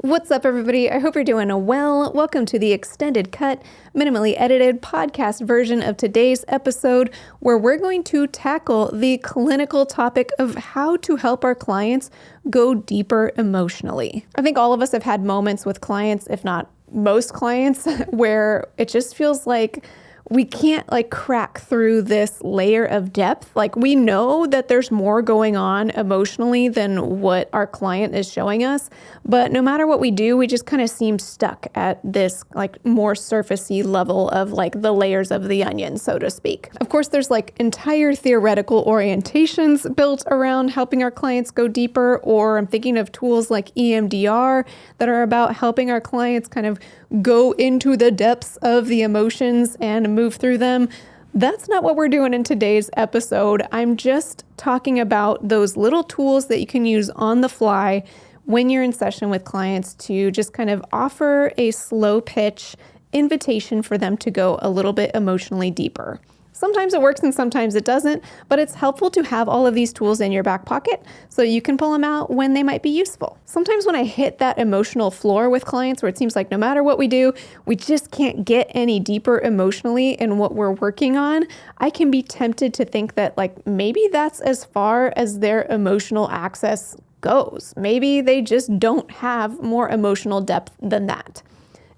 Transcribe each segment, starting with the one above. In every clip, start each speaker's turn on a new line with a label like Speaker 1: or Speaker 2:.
Speaker 1: What's up, everybody? I hope you're doing well. Welcome to the extended cut, minimally edited podcast version of today's episode, where we're going to tackle the clinical topic of how to help our clients go deeper emotionally. I think all of us have had moments with clients, if not most clients, where it just feels like we can't crack through this layer of depth. We know that there's more going on emotionally than what our client is showing us, but no matter what we do, we just kind of seem stuck at this more surfacey level of the layers of the onion, so to speak. Of course, there's entire theoretical orientations built around helping our clients go deeper, or I'm thinking of tools like EMDR that are about helping our clients kind of go into the depths of the emotions and move through them. That's not what we're doing in today's episode. I'm just talking about those little tools that you can use on the fly when you're in session with clients to just kind of offer a slow pitch invitation for them to go a little bit emotionally deeper. Sometimes it works and sometimes it doesn't, but it's helpful to have all of these tools in your back pocket so you can pull them out when they might be useful. Sometimes when I hit that emotional floor with clients where it seems like no matter what we do, we just can't get any deeper emotionally in what we're working on, I can be tempted to think that maybe that's as far as their emotional access goes. Maybe they just don't have more emotional depth than that.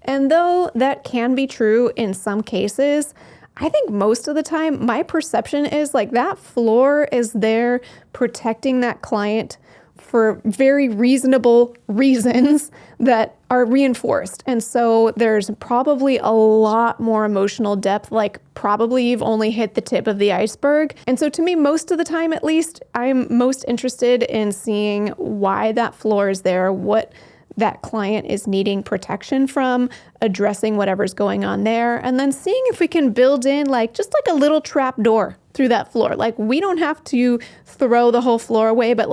Speaker 1: And though that can be true in some cases, I think most of the time, my perception is that floor is there protecting that client for very reasonable reasons that are reinforced. And so there's probably a lot more emotional depth, probably you've only hit the tip of the iceberg. And so to me, most of the time at least, I'm most interested in seeing why that floor is there, what that client is needing protection from, addressing whatever's going on there, and then seeing if we can build in just a little trap door through that floor. We don't have to throw the whole floor away, but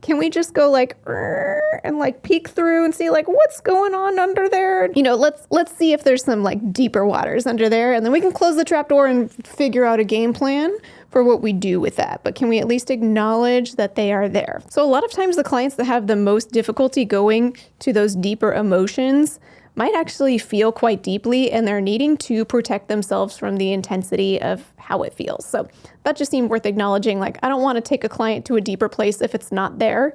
Speaker 1: can we just go and peek through and see what's going on under there? Let's see if there's some deeper waters under there, and then we can close the trap door and figure out a game plan for what we do with that. But can we at least acknowledge that they are there? So a lot of times the clients that have the most difficulty going to those deeper emotions might actually feel quite deeply, and they're needing to protect themselves from the intensity of how it feels. So that just seemed worth acknowledging. I don't want to take a client to a deeper place if it's not there,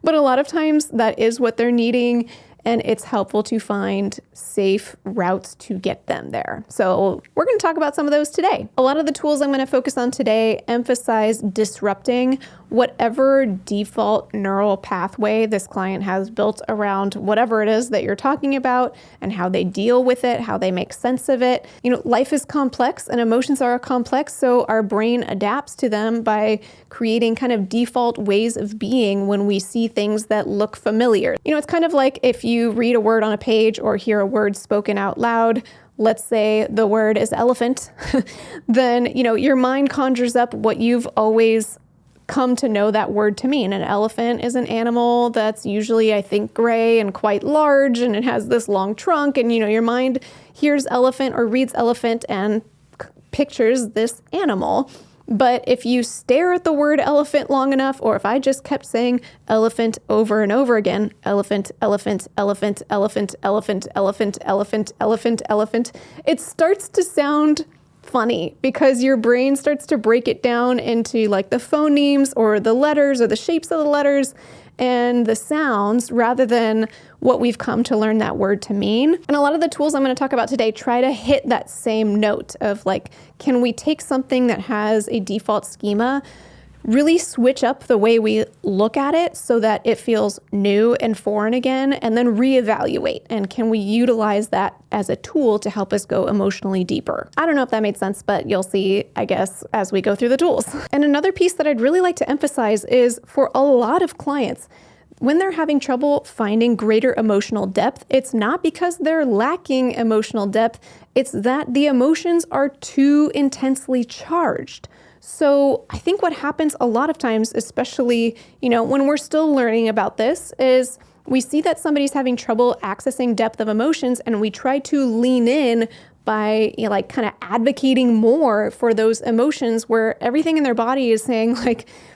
Speaker 1: but a lot of times that is what they're needing, and it's helpful to find safe routes to get them there. So we're going to talk about some of those today. A lot of the tools I'm going to focus on today emphasize disrupting whatever default neural pathway this client has built around whatever it is that you're talking about and how they deal with it, how they make sense of it. Life is complex and emotions are complex, so our brain adapts to them by creating kind of default ways of being when we see things that look familiar. It's kind of like if you read a word on a page or hear a word spoken out loud. Let's say the word is elephant, then, your mind conjures up what you've always come to know that word to mean. An elephant is an animal that's usually, I think, gray and quite large, and it has this long trunk, and, your mind hears elephant or reads elephant and pictures this animal. But if you stare at the word elephant long enough, or if I just kept saying elephant over and over again, elephant, elephant, elephant, elephant, elephant, elephant, elephant, elephant, elephant, it starts to sound funny because your brain starts to break it down into the phonemes or the letters or the shapes of the letters and the sounds rather than what we've come to learn that word to mean. And a lot of the tools I'm going to talk about today try to hit that same note of can we take something that has a default schema, really switch up the way we look at it so that it feels new and foreign again, and then reevaluate. And can we utilize that as a tool to help us go emotionally deeper? I don't know if that made sense, but you'll see, I guess, as we go through the tools. And another piece that I'd really like to emphasize is for a lot of clients, when they're having trouble finding greater emotional depth, it's not because they're lacking emotional depth, it's that the emotions are too intensely charged. So I think what happens a lot of times, especially, when we're still learning about this, is we see that somebody's having trouble accessing depth of emotions, and we try to lean in by kind of advocating more for those emotions where everything in their body is saying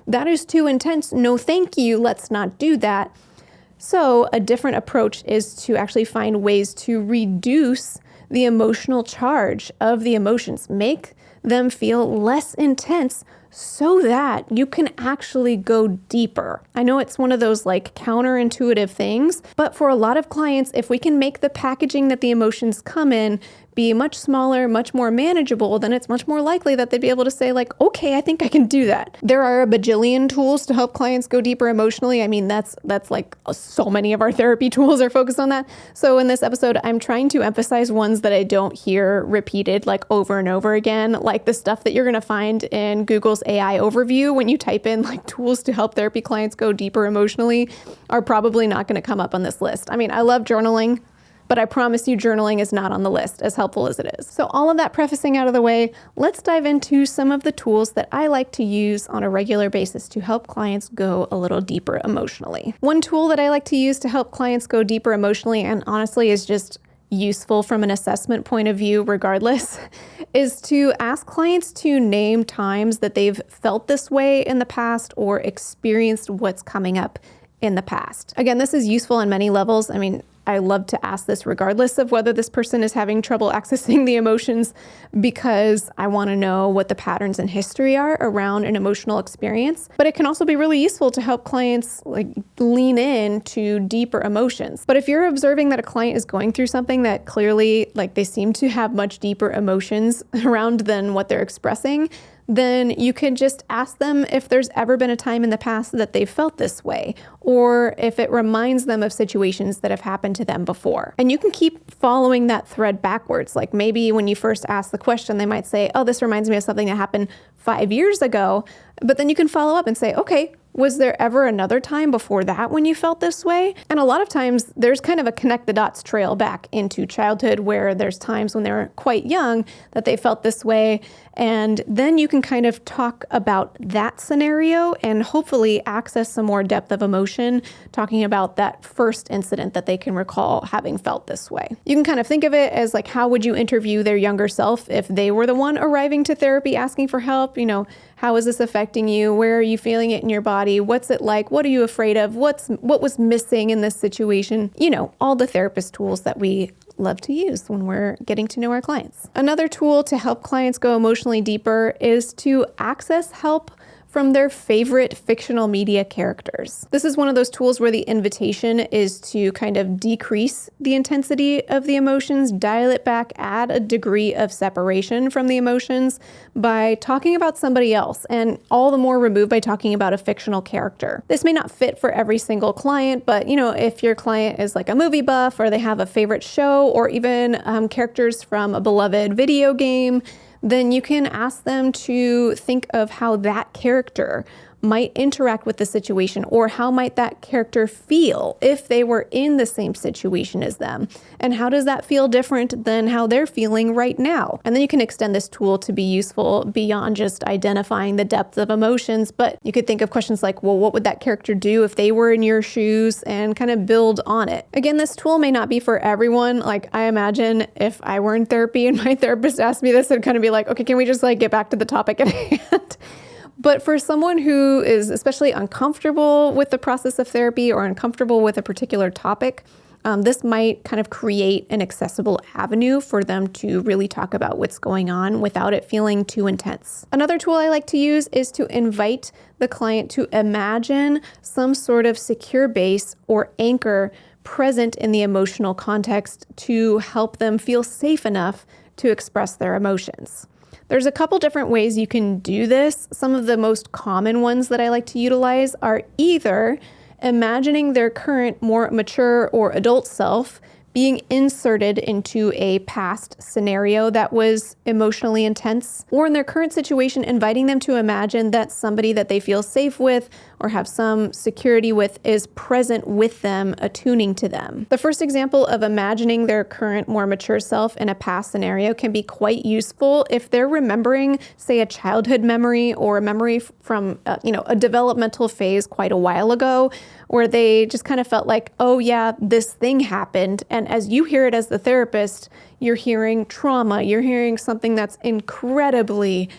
Speaker 1: that is too intense. No, thank you. Let's not do that. So a different approach is to actually find ways to reduce the emotional charge of the emotions, make them feel less intense so that you can actually go deeper. I know it's one of those like counterintuitive things, but for a lot of clients, if we can make the packaging that the emotions come in be much smaller, much more manageable, then it's much more likely that they'd be able to say like, okay, I think I can do that. There are a bajillion tools to help clients go deeper emotionally. I mean, that's like so many of our therapy tools are focused on that. So in this episode, I'm trying to emphasize ones that I don't hear repeated like over and over again, like the stuff that you're going to find in Google's AI overview when you type in like tools to help therapy clients go deeper emotionally are probably not going to come up on this list. I mean, I love journaling, but I promise you journaling is not on the list, as helpful as it is. So all of that prefacing out of the way, let's dive into some of the tools that I like to use on a regular basis to help clients go a little deeper emotionally. One tool that I like to use to help clients go deeper emotionally, and honestly is just useful from an assessment point of view regardless, is to ask clients to name times that they've felt this way in the past or experienced what's coming up in the past. Again, this is useful on many levels. I mean, I love to ask this regardless of whether this person is having trouble accessing the emotions, because I want to know what the patterns in history are around an emotional experience. But it can also be really useful to help clients like lean in to deeper emotions. But if you're observing that a client is going through something that clearly like they seem to have much deeper emotions around than what they're expressing, then you can just ask them if there's ever been a time in the past that they felt this way, or if it reminds them of situations that have happened to them before. And you can keep following that thread backwards. Like maybe when you first ask the question, they might say, oh, this reminds me of something that happened 5 years ago. But then you can follow up and say, okay, was there ever another time before that when you felt this way? And a lot of times there's kind of a connect the dots trail back into childhood where there's times when they were quite young that they felt this way. And then you can kind of talk about that scenario and hopefully access some more depth of emotion, talking about that first incident that they can recall having felt this way. You can kind of think of it as like, how would you interview their younger self if they were the one arriving to therapy asking for help? You know, how is this affecting you? Where are you feeling it in your body? What's it like? What are you afraid of? What was missing in this situation? You know, all the therapist tools that we love to use when we're getting to know our clients. Another tool to help clients go emotionally deeper is to access help from their favorite fictional media characters. This is one of those tools where the invitation is to kind of decrease the intensity of the emotions, dial it back, add a degree of separation from the emotions by talking about somebody else, and all the more removed by talking about a fictional character. This may not fit for every single client, but you know, if your client is like a movie buff or they have a favorite show or even characters from a beloved video game, then you can ask them to think of how that character might interact with the situation, or how might that character feel if they were in the same situation as them, and how does that feel different than how they're feeling right now. And then you can extend this tool to be useful beyond just identifying the depth of emotions, but you could think of questions like, well, what would that character do if they were in your shoes, and kind of build on it. Again, this tool may not be for everyone. Like I imagine if I were in therapy and my therapist asked me this, I'd kind of be like, okay, can we just like get back to the topic at hand? But for someone who is especially uncomfortable with the process of therapy or uncomfortable with a particular topic, this might kind of create an accessible avenue for them to really talk about what's going on without it feeling too intense. Another tool I like to use is to invite the client to imagine some sort of secure base or anchor present in the emotional context to help them feel safe enough to express their emotions. There's a couple different ways you can do this. Some of the most common ones that I like to utilize are either imagining their current, more mature or adult self being inserted into a past scenario that was emotionally intense, or in their current situation, inviting them to imagine that somebody that they feel safe with or have some security with is present with them, attuning to them. The first example of imagining their current, more mature self in a past scenario can be quite useful if they're remembering, say, a childhood memory or a memory from a developmental phase quite a while ago, where they just kind of felt like, oh yeah, this thing happened. And as you hear it as the therapist, you're hearing trauma, you're hearing something that's incredibly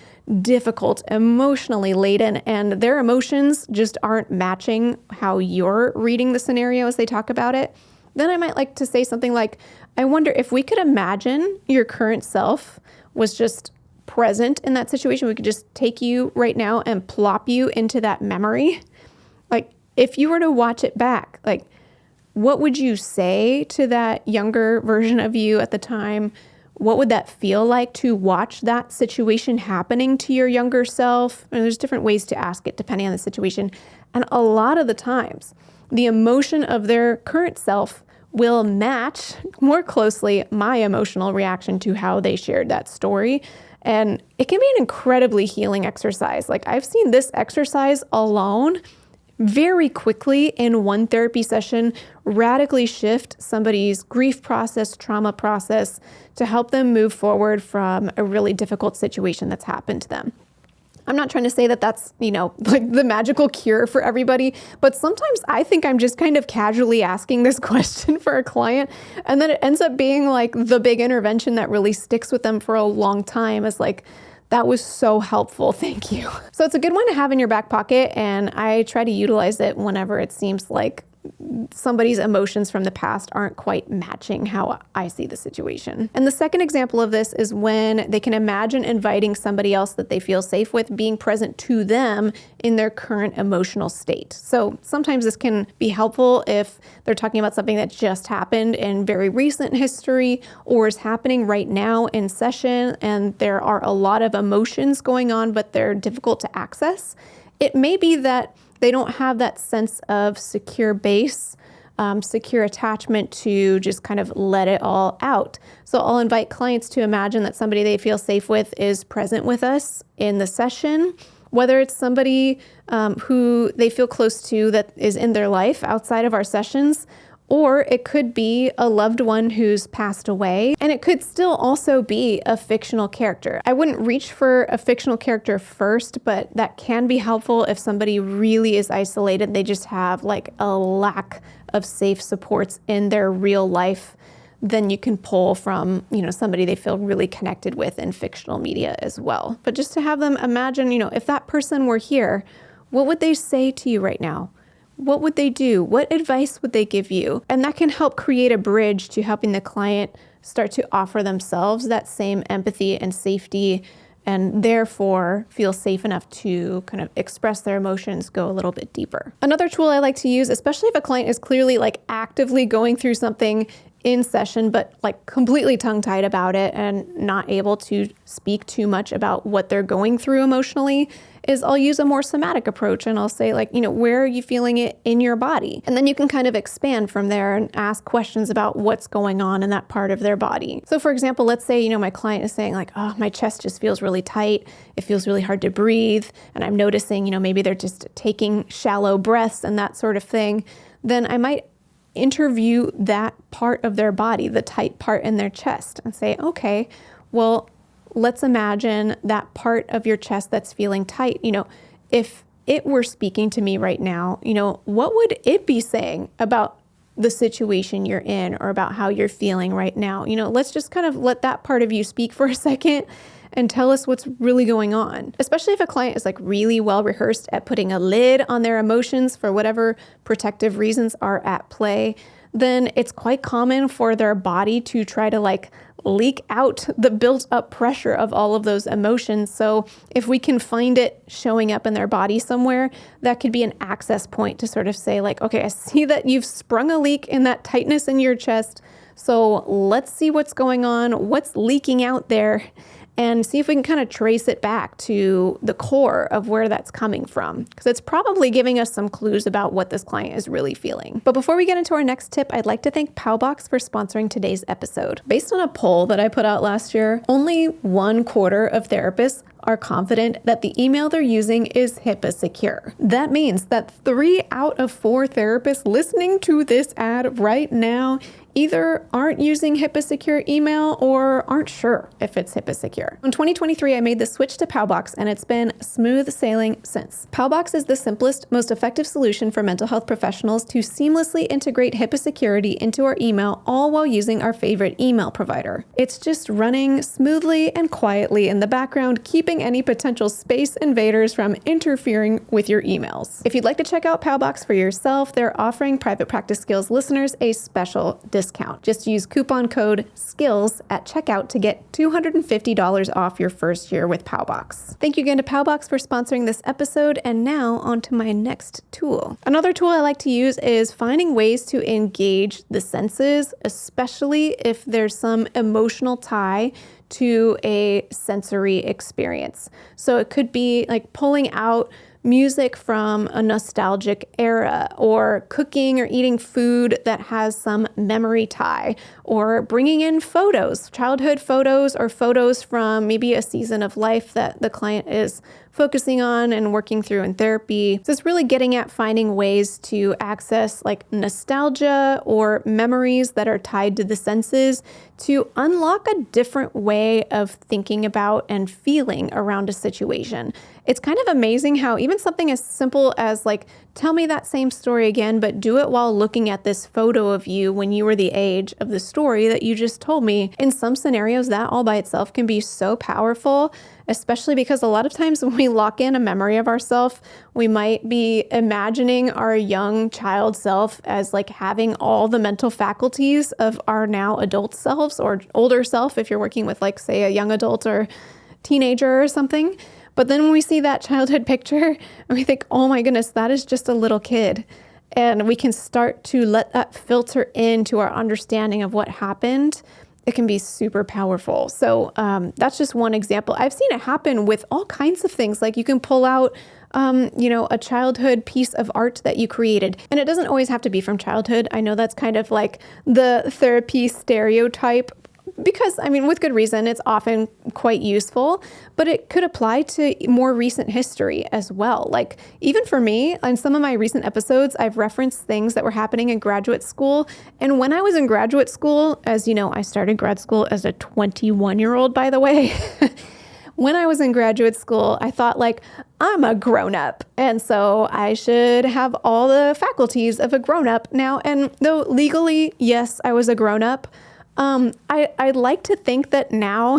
Speaker 1: difficult, emotionally laden, and their emotions just aren't matching how you're reading the scenario as they talk about it, then I might like to say something like, I wonder if we could imagine your current self was just present in that situation. We could just take you right now and plop you into that memory. Like, if you were to watch it back, like, what would you say to that younger version of you at the time? What would that feel like to watch that situation happening to your younger self? And there's different ways to ask it depending on the situation. And a lot of the times, the emotion of their current self will match more closely my emotional reaction to how they shared that story. And it can be an incredibly healing exercise. Like, I've seen this exercise alone very quickly in one therapy session radically shift somebody's grief process, trauma process, to help them move forward from a really difficult situation that's happened to them. I'm not trying to say that that's, like the magical cure for everybody, but sometimes I think I'm just kind of casually asking this question for a client, and then it ends up being like the big intervention that really sticks with them for a long time. Is like, that was so helpful. Thank you. So it's a good one to have in your back pocket, and I try to utilize it whenever it seems like somebody's emotions from the past aren't quite matching how I see the situation. And the second example of this is when they can imagine inviting somebody else that they feel safe with being present to them in their current emotional state. So sometimes this can be helpful if they're talking about something that just happened in very recent history or is happening right now in session, and there are a lot of emotions going on, but they're difficult to access. It may be that they don't have that sense of secure base, secure attachment to just kind of let it all out. So I'll invite clients to imagine that somebody they feel safe with is present with us in the session, whether it's somebody who they feel close to that is in their life outside of our sessions, or it could be a loved one who's passed away, and it could still also be a fictional character. I wouldn't reach for a fictional character first, but that can be helpful if somebody really is isolated. They just have like a lack of safe supports in their real life. Then you can pull from, somebody they feel really connected with in fictional media as well. But just to have them imagine, if that person were here, what would they say to you right now? What would they do? What advice would they give you? And that can help create a bridge to helping the client start to offer themselves that same empathy and safety, and therefore feel safe enough to kind of express their emotions, go a little bit deeper. Another tool I like to use, especially if a client is clearly like actively going through something in session, but like completely tongue-tied about it and not able to speak too much about what they're going through emotionally, is I'll use a more somatic approach, and I'll say like, where are you feeling it in your body? And then you can kind of expand from there and ask questions about what's going on in that part of their body. So for example, let's say, my client is saying like, oh, my chest just feels really tight. It feels really hard to breathe. And I'm noticing, maybe they're just taking shallow breaths and that sort of thing. Then I might interview that part of their body, the tight part in their chest, and say, okay, well, let's imagine that part of your chest that's feeling tight. If it were speaking to me right now, what would it be saying about the situation you're in or about how you're feeling right now? Let's just kind of let that part of you speak for a second and tell us what's really going on. Especially if a client is like really well rehearsed at putting a lid on their emotions for whatever protective reasons are at play, then it's quite common for their body to try to like leak out the built up pressure of all of those emotions. So if we can find it showing up in their body somewhere, that could be an access point to sort of say like, okay, I see that you've sprung a leak in that tightness in your chest. So let's see what's going on, what's leaking out there, and see if we can kind of trace it back to the core of where that's coming from, because it's probably giving us some clues about what this client is really feeling. But before we get into our next tip, I'd like to thank Paubox for sponsoring today's episode. Based on a poll that I put out last year, only 1/4 of therapists are confident that the email they're using is HIPAA secure. That means that 3 out of 4 therapists listening to this ad right now either aren't using HIPAA secure email or aren't sure if it's HIPAA secure. In 2023, I made the switch to Paubox, and it's been smooth sailing since. Paubox is the simplest, most effective solution for mental health professionals to seamlessly integrate HIPAA security into our email, all while using our favorite email provider. It's just running smoothly and quietly in the background, keeping keeping any potential space invaders from interfering with your emails. If you'd like to check out Paubox for yourself, they're offering Private Practice Skills listeners a special discount. Just use coupon code SKILLS at checkout to get $250 off your first year with Paubox. Thank you again to Paubox for sponsoring this episode, and now on to my next tool. Another tool I like to use is finding ways to engage the senses, especially if there's some emotional tie to a sensory experience. So it could be like pulling out music from a nostalgic era, or cooking or eating food that has some memory tie, or bringing in photos, childhood photos, or photos from maybe a season of life that the client is focusing on and working through in therapy. So it's really getting at finding ways to access like nostalgia or memories that are tied to the senses to unlock a different way of thinking about and feeling around a situation. It's kind of amazing how even something as simple as like, tell me that same story again, but do it while looking at this photo of you when you were the age of the story that you just told me. In some scenarios, that all by itself can be so powerful, especially because a lot of times when we lock in a memory of ourselves, we might be imagining our young child self as like having all the mental faculties of our now adult selves, or older self if you're working with like, say, a young adult or teenager or something. But then when we see that childhood picture, and we think, oh my goodness, that is just a little kid. And we can start to let that filter into our understanding of what happened. It can be super powerful. So that's just one example. I've seen it happen with all kinds of things. Like you can pull out, a childhood piece of art that you created. And it doesn't always have to be from childhood. I know that's kind of like the therapy stereotype, because, I mean, with good reason, it's often quite useful, but it could apply to more recent history as well. Like, even for me, on some of my recent episodes, I've referenced things that were happening in graduate school. And when I was in graduate school, as you know, I started grad school as a 21-year-old, by the way. When I was in graduate school, I thought like, I'm a grown-up, and so I should have all the faculties of a grown-up now. And though legally, yes, I was a grown-up, I'd like to think that now,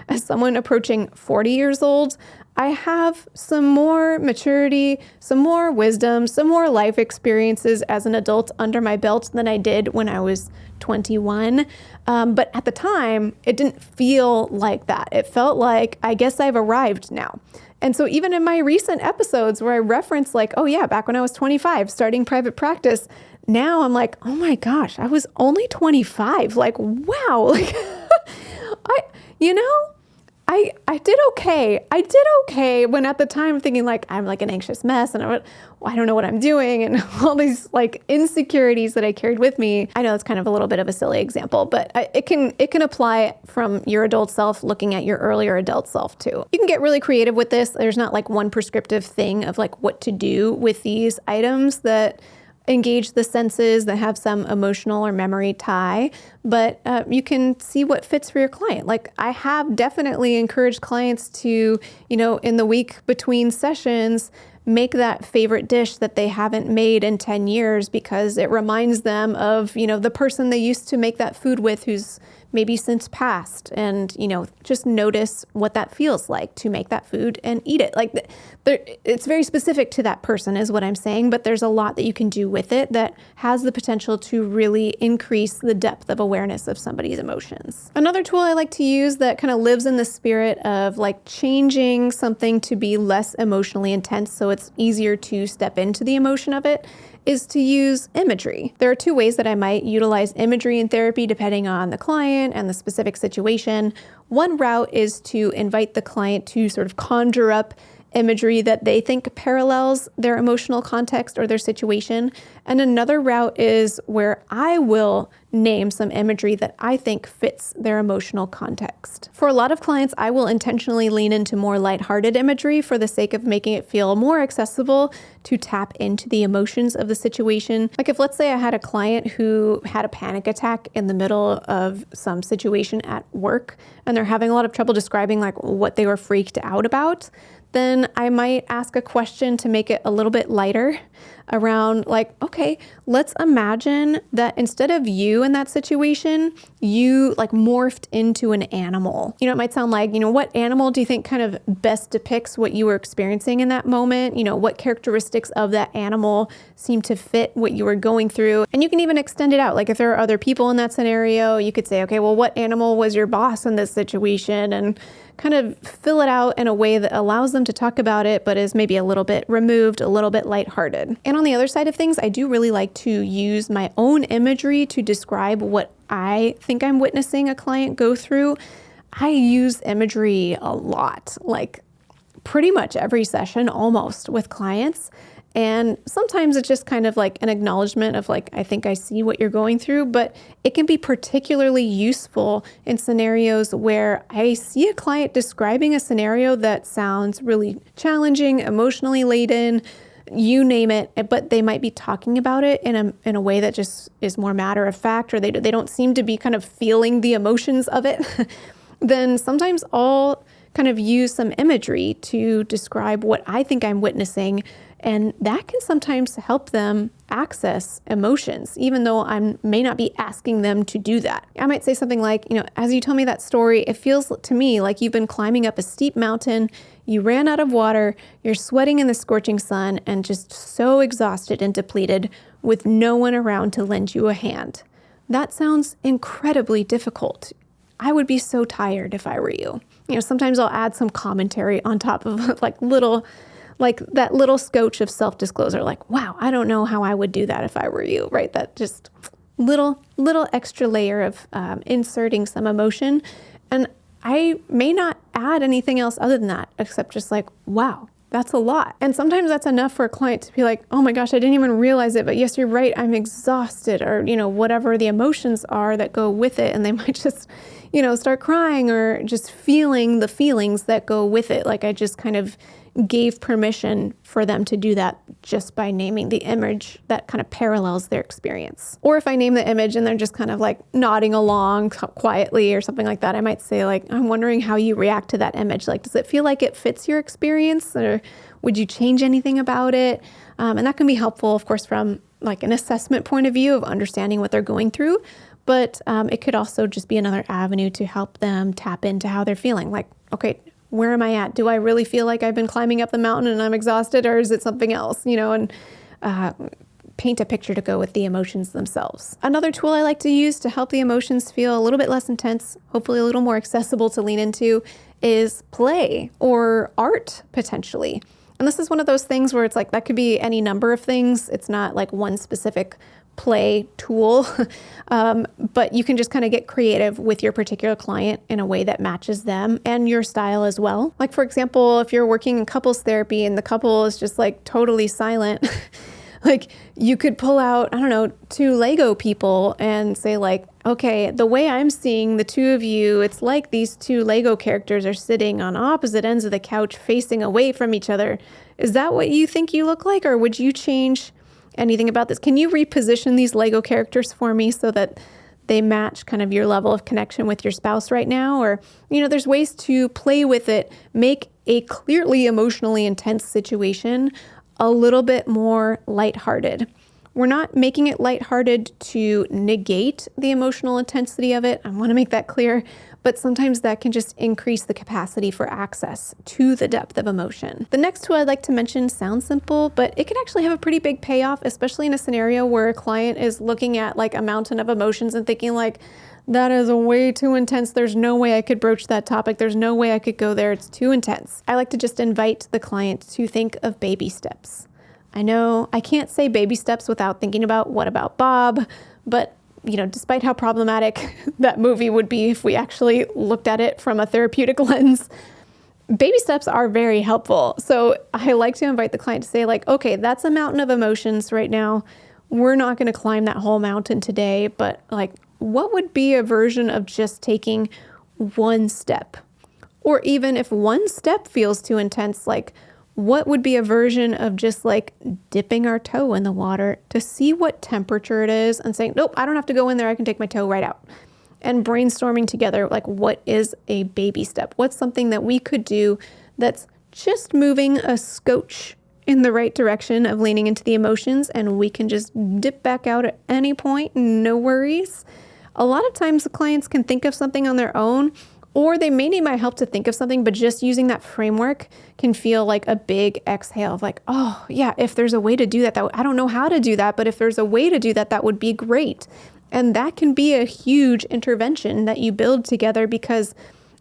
Speaker 1: as someone approaching 40 years old, I have some more maturity, some more wisdom, some more life experiences as an adult under my belt than I did when I was 21. But at the time, it didn't feel like that. It felt like, I guess I've arrived now. And so even in my recent episodes where I reference like, oh yeah, back when I was 25, starting private practice, now I'm like, oh my gosh, I was only 25. Like, wow. Like, I did okay. I did okay when at the time thinking like, I'm like an anxious mess and I don't know what I'm doing, and all these like insecurities that I carried with me. I know it's kind of a little bit of a silly example, but it can apply from your adult self looking at your earlier adult self too. You can get really creative with this. There's not like one prescriptive thing of like what to do with these items that engage the senses, that have some emotional or memory tie, but you can see what fits for your client. Like I have definitely encouraged clients to, in the week between sessions, make that favorite dish that they haven't made in 10 years because it reminds them of, the person they used to make that food with who's maybe since passed, and, just notice what that feels like to make that food and eat it. Like it's very specific to that person is what I'm saying, but there's a lot that you can do with it that has the potential to really increase the depth of awareness of somebody's emotions. Another tool I like to use that kind of lives in the spirit of like changing something to be less emotionally intense so it's easier to step into the emotion of it is to use imagery. There are two ways that I might utilize imagery in therapy depending on the client and the specific situation. One route is to invite the client to sort of conjure up imagery that they think parallels their emotional context or their situation. And another route is where I will name some imagery that I think fits their emotional context. For a lot of clients, I will intentionally lean into more lighthearted imagery for the sake of making it feel more accessible to tap into the emotions of the situation. Like if, let's say, I had a client who had a panic attack in the middle of some situation at work, and they're having a lot of trouble describing like what they were freaked out about, then I might ask a question to make it a little bit lighter. around like, okay, let's imagine that instead of you in that situation, you like morphed into an animal. It might sound like, what animal do you think kind of best depicts what you were experiencing in that moment? What characteristics of that animal seem to fit what you were going through? And you can even extend it out. Like if there are other people in that scenario, you could say, okay, well, what animal was your boss in this situation? And kind of fill it out in a way that allows them to talk about it, but is maybe a little bit removed, a little bit lighthearted. And on the other side of things, I do really like to use my own imagery to describe what I think I'm witnessing a client go through. I use imagery a lot, like pretty much every session almost with clients. And sometimes it's just kind of like an acknowledgement of like, I think I see what you're going through, but it can be particularly useful in scenarios where I see a client describing a scenario that sounds really challenging, emotionally laden, you name it, but they might be talking about it in a way that just is more matter of fact, or they don't seem to be kind of feeling the emotions of it. Then sometimes I'll kind of use some imagery to describe what I think I'm witnessing. And that can sometimes help them access emotions, even though I may not be asking them to do that. I might say something like, as you tell me that story, it feels to me like you've been climbing up a steep mountain, you ran out of water, you're sweating in the scorching sun, and just so exhausted and depleted with no one around to lend you a hand. That sounds incredibly difficult. I would be so tired if I were you. Sometimes I'll add some commentary on top of like that little scotch of self-disclosure, like, wow, I don't know how I would do that if I were you, right? That just little extra layer of inserting some emotion. And I may not add anything else other than that, except just like, wow, that's a lot. And sometimes that's enough for a client to be like, oh my gosh, I didn't even realize it, but yes, you're right, I'm exhausted, or, whatever the emotions are that go with it. And they might just, start crying or just feeling the feelings that go with it. Like I just kind of gave permission for them to do that just by naming the image that kind of parallels their experience. Or if I name the image and they're just kind of like nodding along quietly or something like that, I might say like, I'm wondering how you react to that image. Like, does it feel like it fits your experience, or would you change anything about it? And that can be helpful, of course, from like an assessment point of view of understanding what they're going through. But it could also just be another avenue to help them tap into how they're feeling. Like, okay, where am I at? Do I really feel like I've been climbing up the mountain and I'm exhausted, or is it something else? And paint a picture to go with the emotions themselves. Another tool I like to use to help the emotions feel a little bit less intense, hopefully a little more accessible to lean into, is play or art potentially. And this is one of those things where it's like, that could be any number of things. It's not like one specific play tool, but you can just kind of get creative with your particular client in a way that matches them and your style as well. Like, for example, if you're working in couples therapy and the couple is just like totally silent, like you could pull out, I don't know, 2 Lego people and say like, okay, the way I'm seeing the 2 of you, it's like these 2 Lego characters are sitting on opposite ends of the couch facing away from each other. Is that what you think you look like? Or would you change anything about this? Can you reposition these Lego characters for me so that they match kind of your level of connection with your spouse right now? Or, there's ways to play with it, make a clearly emotionally intense situation a little bit more lighthearted. We're not making it lighthearted to negate the emotional intensity of it. I want to make that clear. But sometimes that can just increase the capacity for access to the depth of emotion. The next tool I'd like to mention sounds simple, but it can actually have a pretty big payoff, especially in a scenario where a client is looking at like a mountain of emotions and thinking like, that is way too intense. There's no way I could broach that topic. There's no way I could go there. It's too intense. I like to just invite the client to think of baby steps. I know I can't say baby steps without thinking about what about Bob, but despite how problematic that movie would be if we actually looked at it from a therapeutic lens, baby steps are very helpful. So I like to invite the client to say like, okay, that's a mountain of emotions right now. We're not going to climb that whole mountain today, but like, what would be a version of just taking one step? Or even if one step feels too intense, like, what would be a version of just like dipping our toe in the water to see what temperature it is and saying, nope, I don't have to go in there. I can take my toe right out. And brainstorming together, like, what is a baby step? What's something that we could do that's just moving a scotch in the right direction of leaning into the emotions, and we can just dip back out at any point, no worries. A lot of times the clients can think of something on their own, or they may need my help to think of something, but just using that framework can feel like a big exhale of like, oh yeah, if there's a way to do that, I don't know how to do that, but if there's a way to do that, that would be great. And that can be a huge intervention that you build together, because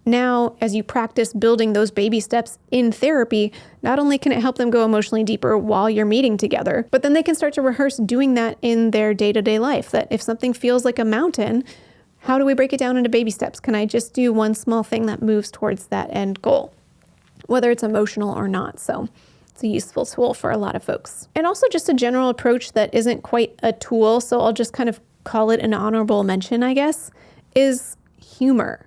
Speaker 1: now as you practice building those baby steps in therapy, not only can it help them go emotionally deeper while you're meeting together, but then they can start to rehearse doing that in their day-to-day life. That if something feels like a mountain, how do we break it down into baby steps? Can I just do one small thing that moves towards that end goal, whether it's emotional or not? So it's a useful tool for a lot of folks. And also just a general approach that isn't quite a tool, so I'll just kind of call it an honorable mention, I guess, is humor.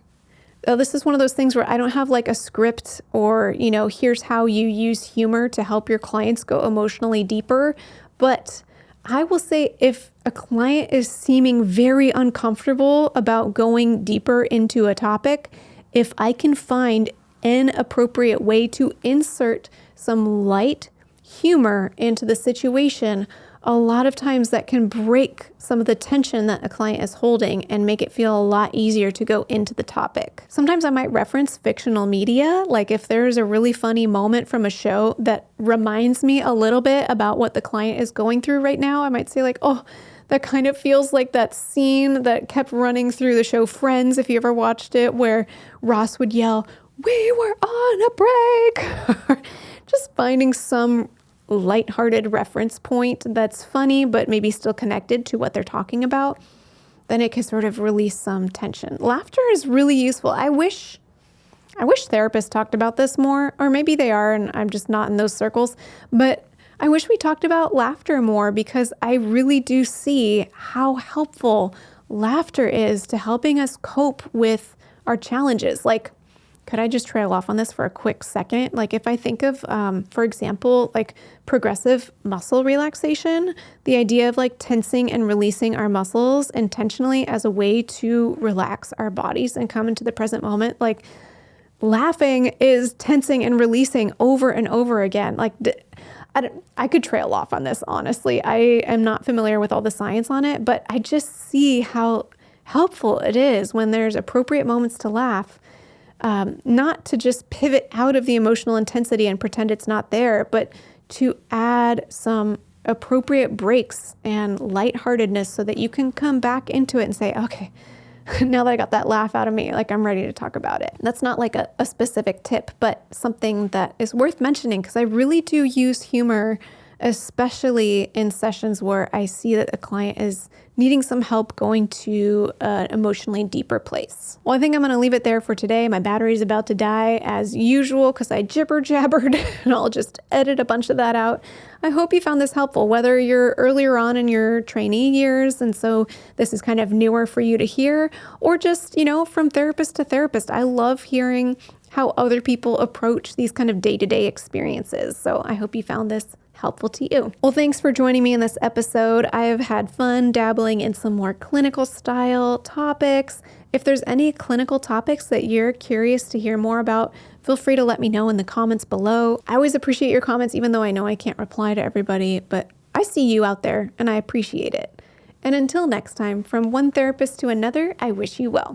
Speaker 1: This is one of those things where I don't have like a script or, here's how you use humor to help your clients go emotionally deeper. But I will say, if a client is seeming very uncomfortable about going deeper into a topic, if I can find an appropriate way to insert some light humor into the situation, a lot of times that can break some of the tension that a client is holding and make it feel a lot easier to go into the topic. Sometimes I might reference fictional media, like if there's a really funny moment from a show that reminds me a little bit about what the client is going through right now, I might say like, oh, that kind of feels like that scene that kept running through the show Friends, if you ever watched it, where Ross would yell, "We were on a break." Just finding some lighthearted reference point that's funny, but maybe still connected to what they're talking about, then it can sort of release some tension. Laughter is really useful. I wish therapists talked about this more, or maybe they are and I'm just not in those circles, but I wish we talked about laughter more, because I really do see how helpful laughter is to helping us cope with our challenges. Like, could I just trail off on this for a quick second? Like if I think of, for example, like progressive muscle relaxation, the idea of like tensing and releasing our muscles intentionally as a way to relax our bodies and come into the present moment, like laughing is tensing and releasing over and over again. Like I could trail off on this, honestly. I am not familiar with all the science on it, but I just see how helpful it is when there's appropriate moments to laugh. Not to just pivot out of the emotional intensity and pretend it's not there, but to add some appropriate breaks and lightheartedness so that you can come back into it and say, okay, now that I got that laugh out of me, like I'm ready to talk about it. That's not like a specific tip, but something that is worth mentioning, because I really do use humor, especially in sessions where I see that a client is needing some help going to an emotionally deeper place. Well, I think I'm going to leave it there for today. My battery's about to die as usual because I jibber jabbered and I'll just edit a bunch of that out. I hope you found this helpful, whether you're earlier on in your trainee years and so this is kind of newer for you to hear, or just, from therapist to therapist. I love hearing how other people approach these kind of day-to-day experiences. So I hope you found this helpful to you. Well, thanks for joining me in this episode. I have had fun dabbling in some more clinical style topics. If there's any clinical topics that you're curious to hear more about, feel free to let me know in the comments below. I always appreciate your comments, even though I know I can't reply to everybody, but I see you out there and I appreciate it. And until next time, from one therapist to another, I wish you well.